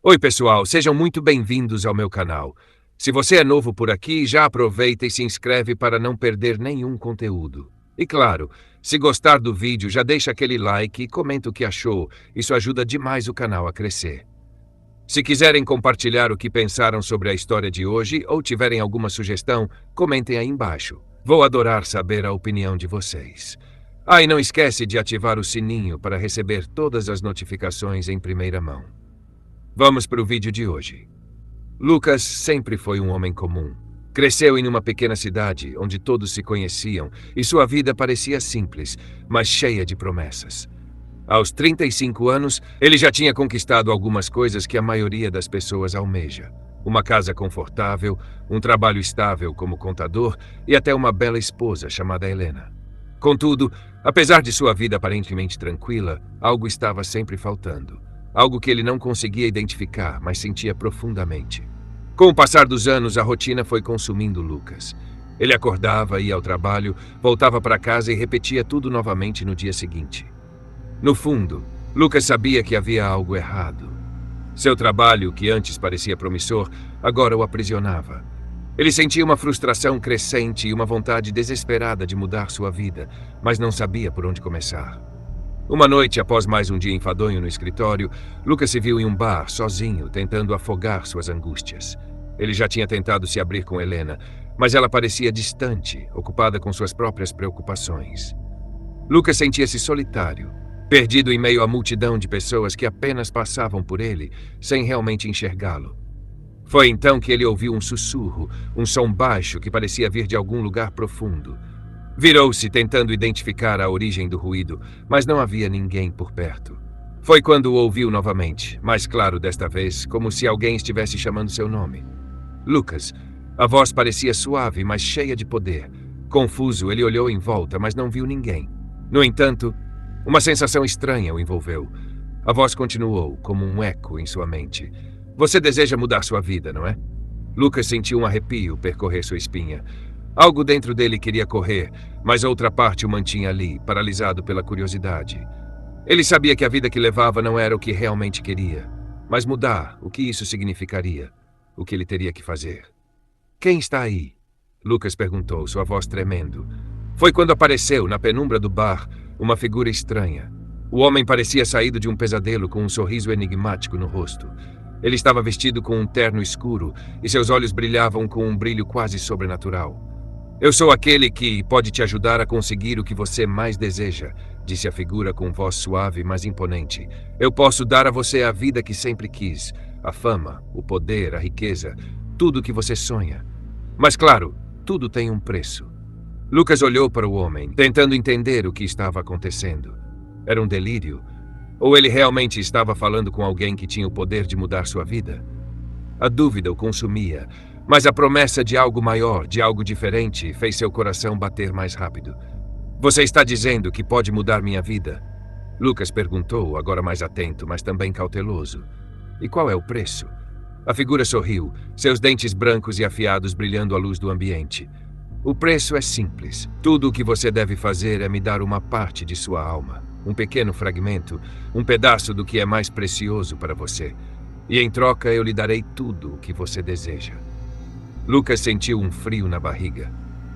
Oi, pessoal, sejam muito bem-vindos ao meu canal. Se você é novo por aqui, já aproveita e se inscreve para não perder nenhum conteúdo. E claro, se gostar do vídeo, já deixa aquele like e comenta o que achou. Isso ajuda demais o canal a crescer. Se quiserem compartilhar o que pensaram sobre a história de hoje ou tiverem alguma sugestão, comentem aí embaixo. Vou adorar saber a opinião de vocês. E não esquece de ativar o sininho para receber todas as notificações em primeira mão. Vamos para o vídeo de hoje. Lucas sempre foi um homem comum. Cresceu em uma pequena cidade onde todos se conheciam e sua vida parecia simples, mas cheia de promessas. Aos 35 anos, ele já tinha conquistado algumas coisas que a maioria das pessoas almeja. Uma casa confortável, um trabalho estável como contador e até uma bela esposa chamada Helena. Contudo, apesar de sua vida aparentemente tranquila, algo estava sempre faltando. Algo que ele não conseguia identificar, mas sentia profundamente. Com o passar dos anos, a rotina foi consumindo Lucas. Ele acordava, ia ao trabalho, voltava para casa e repetia tudo novamente no dia seguinte. No fundo, Lucas sabia que havia algo errado. Seu trabalho, que antes parecia promissor, agora o aprisionava. Ele sentia uma frustração crescente e uma vontade desesperada de mudar sua vida, mas não sabia por onde começar. Uma noite, após mais um dia enfadonho no escritório, Lucas se viu em um bar, sozinho, tentando afogar suas angústias. Ele já tinha tentado se abrir com Helena, mas ela parecia distante, ocupada com suas próprias preocupações. Lucas sentia-se solitário, perdido em meio à multidão de pessoas que apenas passavam por ele, sem realmente enxergá-lo. Foi então que ele ouviu um sussurro, um som baixo que parecia vir de algum lugar profundo. Virou-se tentando identificar a origem do ruído, mas não havia ninguém por perto. Foi quando o ouviu novamente, mais claro desta vez, como se alguém estivesse chamando seu nome. Lucas. A voz parecia suave, mas cheia de poder. Confuso, ele olhou em volta, mas não viu ninguém. No entanto, uma sensação estranha o envolveu. A voz continuou, como um eco em sua mente. Você deseja mudar sua vida, não é? Lucas sentiu um arrepio percorrer sua espinha. Algo dentro dele queria correr, mas outra parte o mantinha ali, paralisado pela curiosidade. Ele sabia que a vida que levava não era o que realmente queria, mas mudar, o que isso significaria, o que ele teria que fazer. Quem está aí? Lucas perguntou, sua voz tremendo. Foi quando apareceu, na penumbra do bar, uma figura estranha. O homem parecia saído de um pesadelo com um sorriso enigmático no rosto. Ele estava vestido com um terno escuro e seus olhos brilhavam com um brilho quase sobrenatural. Eu sou aquele que pode te ajudar a conseguir o que você mais deseja, disse a figura com voz suave, mas imponente. Eu posso dar a você a vida que sempre quis, a fama, o poder, a riqueza, tudo o que você sonha. Mas claro, tudo tem um preço. Lucas olhou para o homem, tentando entender o que estava acontecendo. Era um delírio? Ou ele realmente estava falando com alguém que tinha o poder de mudar sua vida? A dúvida o consumia, mas a promessa de algo maior, de algo diferente, fez seu coração bater mais rápido. Você está dizendo que pode mudar minha vida? Lucas perguntou, agora mais atento, mas também cauteloso. E qual é o preço? A figura sorriu, seus dentes brancos e afiados brilhando à luz do ambiente. O preço é simples. Tudo o que você deve fazer é me dar uma parte de sua alma, um pequeno fragmento, um pedaço do que é mais precioso para você. E em troca eu lhe darei tudo o que você deseja. Lucas sentiu um frio na barriga.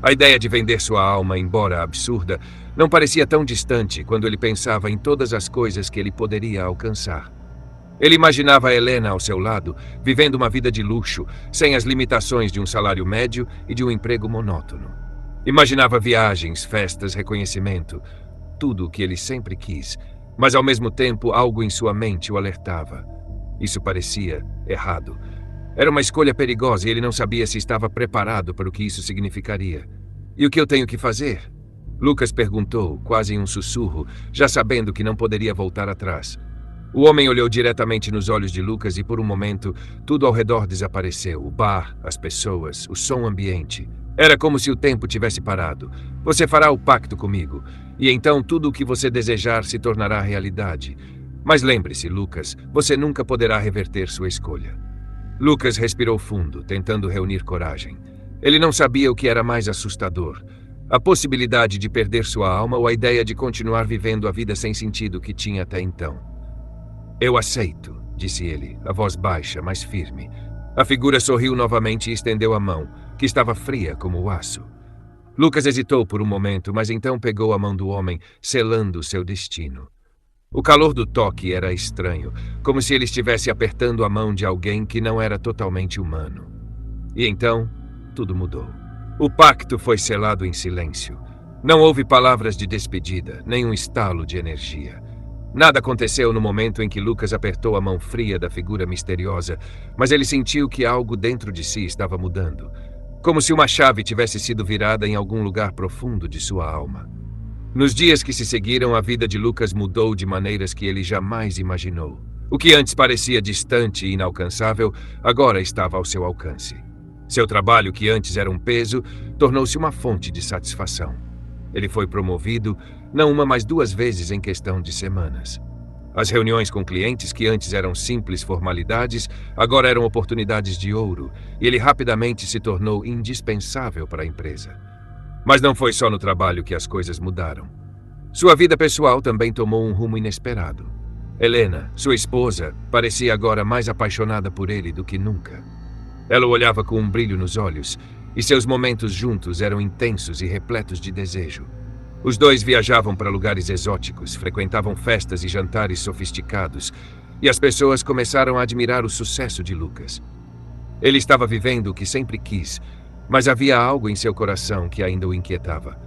A ideia de vender sua alma, embora absurda, não parecia tão distante quando ele pensava em todas as coisas que ele poderia alcançar. Ele imaginava Helena ao seu lado, vivendo uma vida de luxo, sem as limitações de um salário médio e de um emprego monótono. Imaginava viagens, festas, reconhecimento, tudo o que ele sempre quis, mas ao mesmo tempo algo em sua mente o alertava. Isso parecia errado. Era uma escolha perigosa e ele não sabia se estava preparado para o que isso significaria. E o que eu tenho que fazer? Lucas perguntou, quase em um sussurro, já sabendo que não poderia voltar atrás. O homem olhou diretamente nos olhos de Lucas e por um momento, tudo ao redor desapareceu. O bar, as pessoas, o som ambiente. Era como se o tempo tivesse parado. Você fará o pacto comigo, e então tudo o que você desejar se tornará realidade. Mas lembre-se, Lucas, você nunca poderá reverter sua escolha. Lucas respirou fundo, tentando reunir coragem. Ele não sabia o que era mais assustador. A possibilidade de perder sua alma ou a ideia de continuar vivendo a vida sem sentido que tinha até então. Eu aceito, disse ele, a voz baixa, mas firme. A figura sorriu novamente e estendeu a mão, que estava fria como o aço. Lucas hesitou por um momento, mas então pegou a mão do homem, selando seu destino. O calor do toque era estranho, como se ele estivesse apertando a mão de alguém que não era totalmente humano. E então, tudo mudou. O pacto foi selado em silêncio. Não houve palavras de despedida, nem um estalo de energia. Nada aconteceu no momento em que Lucas apertou a mão fria da figura misteriosa, mas ele sentiu que algo dentro de si estava mudando, como se uma chave tivesse sido virada em algum lugar profundo de sua alma. Nos dias que se seguiram, a vida de Lucas mudou de maneiras que ele jamais imaginou. O que antes parecia distante e inalcançável, agora estava ao seu alcance. Seu trabalho, que antes era um peso, tornou-se uma fonte de satisfação. Ele foi promovido, não uma, mas 2 vezes em questão de semanas. As reuniões com clientes, que antes eram simples formalidades, agora eram oportunidades de ouro, e ele rapidamente se tornou indispensável para a empresa. Mas não foi só no trabalho que as coisas mudaram. Sua vida pessoal também tomou um rumo inesperado. Helena, sua esposa, parecia agora mais apaixonada por ele do que nunca. Ela o olhava com um brilho nos olhos, e seus momentos juntos eram intensos e repletos de desejo. Os dois viajavam para lugares exóticos, frequentavam festas e jantares sofisticados, e as pessoas começaram a admirar o sucesso de Lucas. Ele estava vivendo o que sempre quis, mas havia algo em seu coração que ainda o inquietava.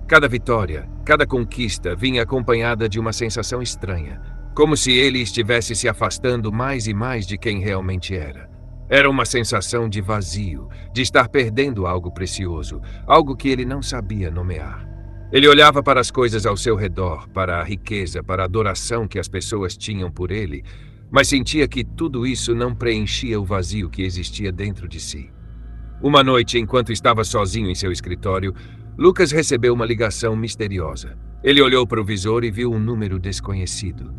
Cada vitória, cada conquista vinha acompanhada de uma sensação estranha, como se ele estivesse se afastando mais e mais de quem realmente era. Era uma sensação de vazio, de estar perdendo algo precioso, algo que ele não sabia nomear. Ele olhava para as coisas ao seu redor, para a riqueza, para a adoração que as pessoas tinham por ele, mas sentia que tudo isso não preenchia o vazio que existia dentro de si. Uma noite, enquanto estava sozinho em seu escritório, Lucas recebeu uma ligação misteriosa. Ele olhou para o visor e viu um número desconhecido.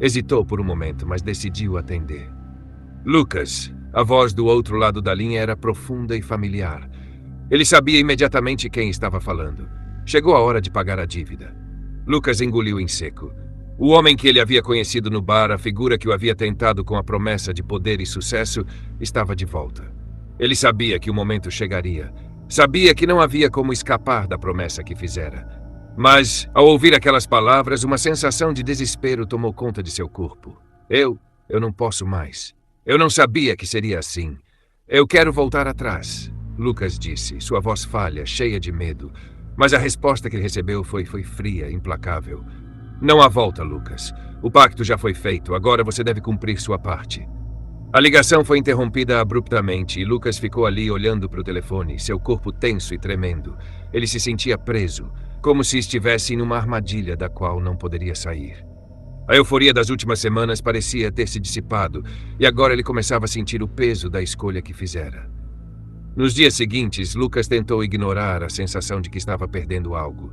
Hesitou por um momento, mas decidiu atender. Lucas. A voz do outro lado da linha era profunda e familiar. Ele sabia imediatamente quem estava falando. Chegou a hora de pagar a dívida. Lucas engoliu em seco. O homem que ele havia conhecido no bar, a figura que o havia tentado com a promessa de poder e sucesso, estava de volta. Ele sabia que o momento chegaria. Sabia que não havia como escapar da promessa que fizera. Mas, ao ouvir aquelas palavras, uma sensação de desespero tomou conta de seu corpo. Eu não posso mais. Eu não sabia que seria assim. Eu quero voltar atrás, Lucas disse, sua voz falha, cheia de medo. Mas a resposta que ele recebeu foi fria, implacável. Não há volta, Lucas. O pacto já foi feito, agora você deve cumprir sua parte. A ligação foi interrompida abruptamente e Lucas ficou ali olhando para o telefone, seu corpo tenso e tremendo. Ele se sentia preso, como se estivesse em uma armadilha da qual não poderia sair. A euforia das últimas semanas parecia ter se dissipado, e agora ele começava a sentir o peso da escolha que fizera. Nos dias seguintes, Lucas tentou ignorar a sensação de que estava perdendo algo.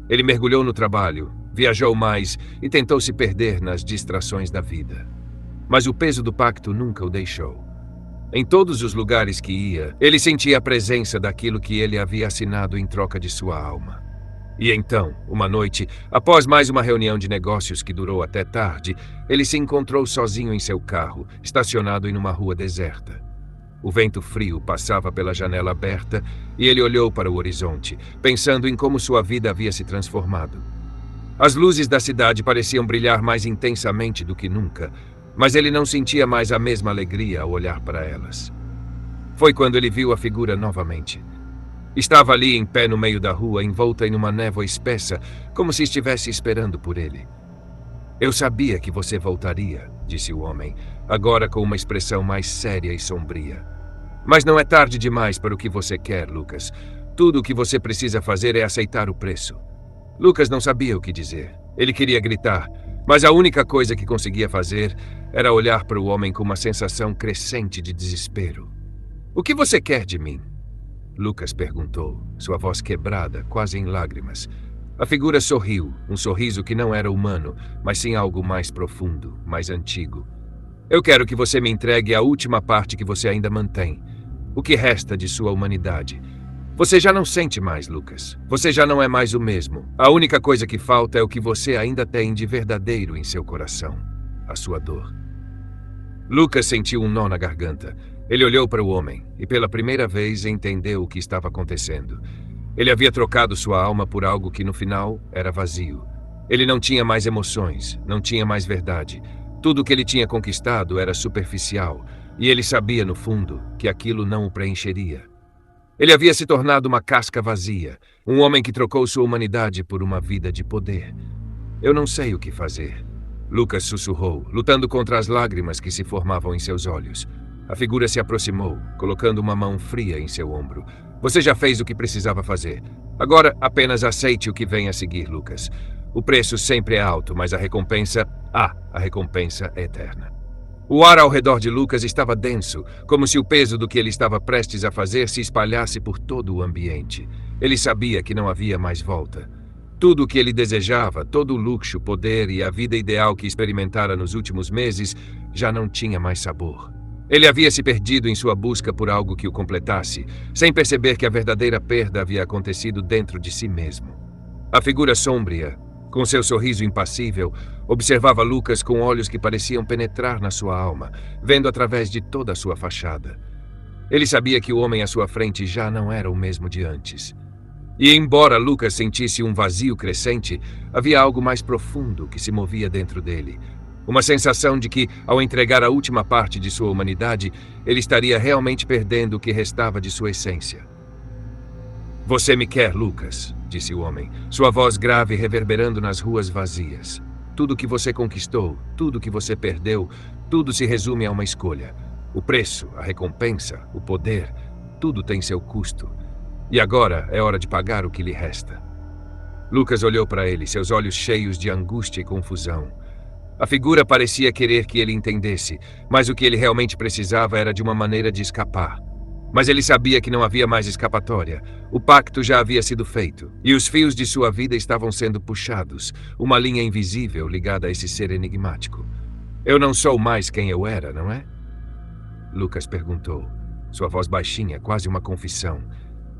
Ele mergulhou no trabalho, viajou mais e tentou se perder nas distrações da vida. Mas o peso do pacto nunca o deixou. Em todos os lugares que ia, ele sentia a presença daquilo que ele havia assinado em troca de sua alma. E então, uma noite, após mais uma reunião de negócios que durou até tarde, ele se encontrou sozinho em seu carro, estacionado em uma rua deserta. O vento frio passava pela janela aberta e ele olhou para o horizonte, pensando em como sua vida havia se transformado. As luzes da cidade pareciam brilhar mais intensamente do que nunca, mas ele não sentia mais a mesma alegria ao olhar para elas. Foi quando ele viu a figura novamente. Estava ali em pé no meio da rua, envolta em uma névoa espessa, como se estivesse esperando por ele. Eu sabia que você voltaria, disse o homem, agora com uma expressão mais séria e sombria. Mas não é tarde demais para o que você quer, Lucas. Tudo o que você precisa fazer é aceitar o preço. Lucas não sabia o que dizer. Ele queria gritar, mas a única coisa que conseguia fazer era olhar para o homem com uma sensação crescente de desespero. O que você quer de mim? Lucas perguntou, sua voz quebrada, quase em lágrimas. A figura sorriu, um sorriso que não era humano, mas sim algo mais profundo, mais antigo. Eu quero que você me entregue a última parte que você ainda mantém, o que resta de sua humanidade. Você já não sente mais, Lucas. Você já não é mais o mesmo. A única coisa que falta é o que você ainda tem de verdadeiro em seu coração, a sua dor. Lucas sentiu um nó na garganta. Ele olhou para o homem e pela primeira vez entendeu o que estava acontecendo. Ele havia trocado sua alma por algo que no final era vazio. Ele não tinha mais emoções, não tinha mais verdade. Tudo o que ele tinha conquistado era superficial e ele sabia no fundo que aquilo não o preencheria. Ele havia se tornado uma casca vazia, um homem que trocou sua humanidade por uma vida de poder. Eu não sei o que fazer. Lucas sussurrou, lutando contra as lágrimas que se formavam em seus olhos. A figura se aproximou, colocando uma mão fria em seu ombro. Você já fez o que precisava fazer. Agora apenas aceite o que vem a seguir, Lucas. O preço sempre é alto, mas a recompensa é eterna. O ar ao redor de Lucas estava denso, como se o peso do que ele estava prestes a fazer se espalhasse por todo o ambiente. Ele sabia que não havia mais volta. Tudo o que ele desejava, todo o luxo, poder e a vida ideal que experimentara nos últimos meses, já não tinha mais sabor. Ele havia se perdido em sua busca por algo que o completasse, sem perceber que a verdadeira perda havia acontecido dentro de si mesmo. A figura sômbria, com seu sorriso impassível, observava Lucas com olhos que pareciam penetrar na sua alma, vendo através de toda a sua fachada. Ele sabia que o homem à sua frente já não era o mesmo de antes. E embora Lucas sentisse um vazio crescente, havia algo mais profundo que se movia dentro dele. Uma sensação de que, ao entregar a última parte de sua humanidade, ele estaria realmente perdendo o que restava de sua essência. Você me quer, Lucas, disse o homem, sua voz grave reverberando nas ruas vazias. Tudo que você conquistou, tudo que você perdeu, tudo se resume a uma escolha. O preço, a recompensa, o poder, tudo tem seu custo. E agora é hora de pagar o que lhe resta. Lucas olhou para ele, seus olhos cheios de angústia e confusão. A figura parecia querer que ele entendesse, mas o que ele realmente precisava era de uma maneira de escapar. Mas ele sabia que não havia mais escapatória. O pacto já havia sido feito, e os fios de sua vida estavam sendo puxados, uma linha invisível ligada a esse ser enigmático. Eu não sou mais quem eu era, não é? Lucas perguntou, sua voz baixinha, quase uma confissão.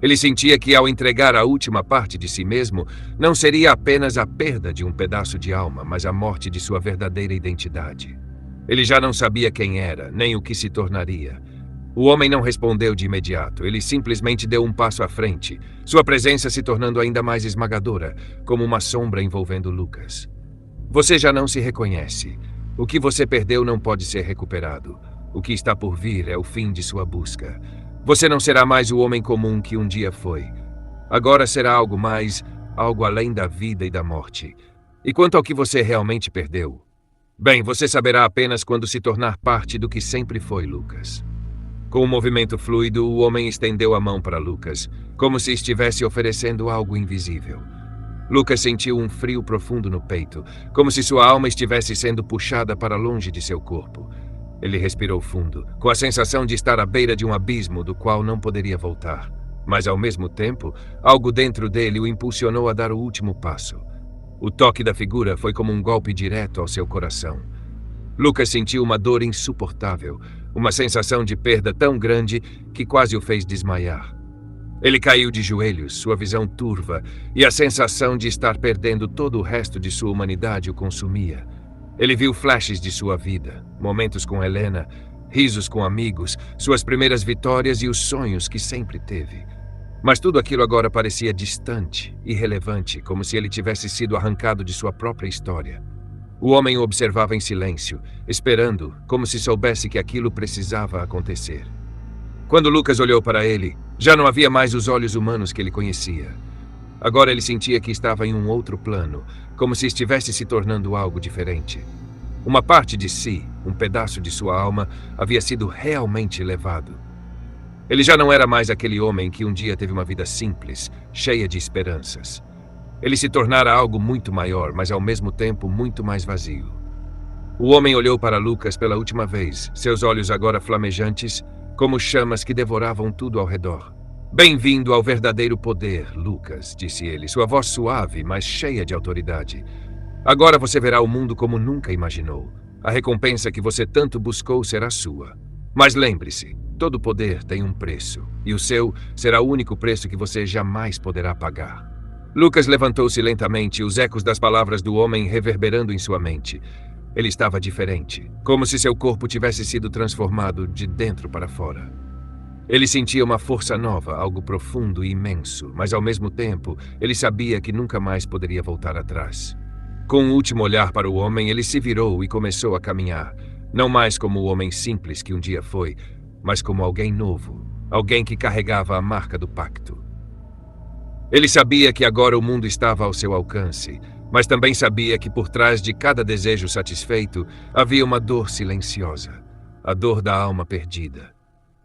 Ele sentia que, ao entregar a última parte de si mesmo, não seria apenas a perda de um pedaço de alma, mas a morte de sua verdadeira identidade. Ele já não sabia quem era, nem o que se tornaria. O homem não respondeu de imediato, ele simplesmente deu um passo à frente, sua presença se tornando ainda mais esmagadora, como uma sombra envolvendo Lucas. Você já não se reconhece. O que você perdeu não pode ser recuperado. O que está por vir é o fim de sua busca. Você não será mais o homem comum que um dia foi. Agora será algo mais, algo além da vida e da morte. E quanto ao que você realmente perdeu? Bem, você saberá apenas quando se tornar parte do que sempre foi, Lucas. Com um movimento fluido, o homem estendeu a mão para Lucas, como se estivesse oferecendo algo invisível. Lucas sentiu um frio profundo no peito, como se sua alma estivesse sendo puxada para longe de seu corpo. Ele respirou fundo, com a sensação de estar à beira de um abismo do qual não poderia voltar. Mas, ao mesmo tempo, algo dentro dele o impulsionou a dar o último passo. O toque da figura foi como um golpe direto ao seu coração. Lucas sentiu uma dor insuportável, uma sensação de perda tão grande que quase o fez desmaiar. Ele caiu de joelhos, sua visão turva, e a sensação de estar perdendo todo o resto de sua humanidade o consumia. Ele viu flashes de sua vida, momentos com Helena, risos com amigos, suas primeiras vitórias e os sonhos que sempre teve. Mas tudo aquilo agora parecia distante, irrelevante, como se ele tivesse sido arrancado de sua própria história. O homem o observava em silêncio, esperando, como se soubesse que aquilo precisava acontecer. Quando Lucas olhou para ele, já não havia mais os olhos humanos que ele conhecia. Agora ele sentia que estava em um outro plano, como se estivesse se tornando algo diferente. Uma parte de si, um pedaço de sua alma, havia sido realmente levado. Ele já não era mais aquele homem que um dia teve uma vida simples, cheia de esperanças. Ele se tornara algo muito maior, mas ao mesmo tempo muito mais vazio. O homem olhou para Lucas pela última vez, seus olhos agora flamejantes, como chamas que devoravam tudo ao redor. Bem-vindo ao verdadeiro poder, Lucas, disse ele, sua voz suave, mas cheia de autoridade. Agora você verá o mundo como nunca imaginou. A recompensa que você tanto buscou será sua. Mas lembre-se, todo poder tem um preço, e o seu será o único preço que você jamais poderá pagar. Lucas levantou-se lentamente, os ecos das palavras do homem reverberando em sua mente. Ele estava diferente, como se seu corpo tivesse sido transformado de dentro para fora. Ele sentia uma força nova, algo profundo e imenso, mas ao mesmo tempo, ele sabia que nunca mais poderia voltar atrás. Com um último olhar para o homem, ele se virou e começou a caminhar, não mais como o homem simples que um dia foi, mas como alguém novo, alguém que carregava a marca do pacto. Ele sabia que agora o mundo estava ao seu alcance, mas também sabia que por trás de cada desejo satisfeito havia uma dor silenciosa, a dor da alma perdida.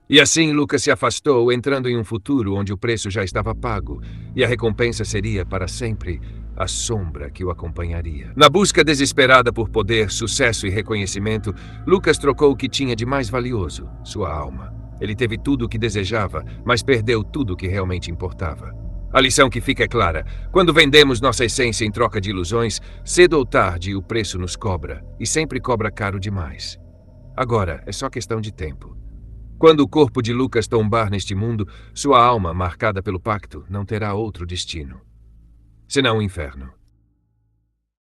E assim Lucas se afastou, entrando em um futuro onde o preço já estava pago e a recompensa seria para sempre a sombra que o acompanharia. Na busca desesperada por poder, sucesso e reconhecimento, Lucas trocou o que tinha de mais valioso, sua alma. Ele teve tudo o que desejava, mas perdeu tudo o que realmente importava. A lição que fica é clara: quando vendemos nossa essência em troca de ilusões, cedo ou tarde o preço nos cobra, e sempre cobra caro demais. Agora, é só questão de tempo. Quando o corpo de Lucas tombar neste mundo, sua alma, marcada pelo pacto, não terá outro destino senão o inferno.